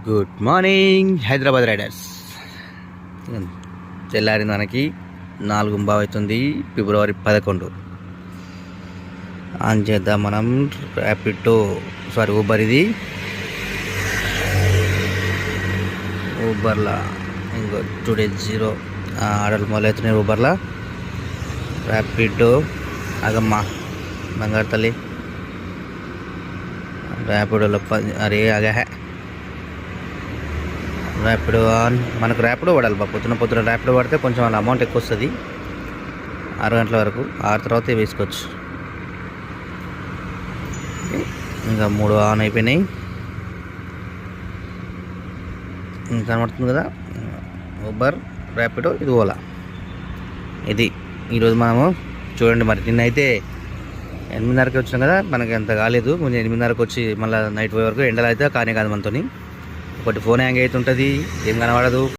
Good morning Hyderabad riders. తెల్లారి మనకి 4:15 అవుతుంది. ఫిబ్రవరి 11 ఆన్ చేద్దాం మనం. ర్యాపిడో ఊబర్, ఇది ఊబర్లా ఇంకో 2 days 0 ఆర్డర్లు మొదలవుతున్నాయి ఊబర్లా. ర్యాపిడో ఆగమ్మా బంగారు తల్లి. ర్యాపిడోలో అరే ఆగా ర్యాపిడో ఆన్. మనకు ర్యాపిడో పడాలి బా, పొద్దున ర్యాపిడో పడితే కొంచెం అలా అమౌంట్ ఎక్కువ వస్తుంది. 6 గంటల వరకు, 6 తర్వాత వేసుకోవచ్చు. ఇంకా 3 ఆన్ అయిపోయినాయి. ఇంకా కనబడుతుంది కదా ఊబర్, ర్యాపిడో, ఇది ఓలా. ఇది ఈరోజు మనము చూడండి. మరి నిన్న అయితే 8:30కి వచ్చినాం కదా, మనకి అంత కాలేదు. కొంచెం 8:30కి వచ్చి మళ్ళీ నైట్ పోయే వరకు ఎండలు అయితే కానీ కాదు మనతోని. ఒకటి ఫోన్ హ్యాంగ్ అవుతుంటుంది, ఏం కనబడదు.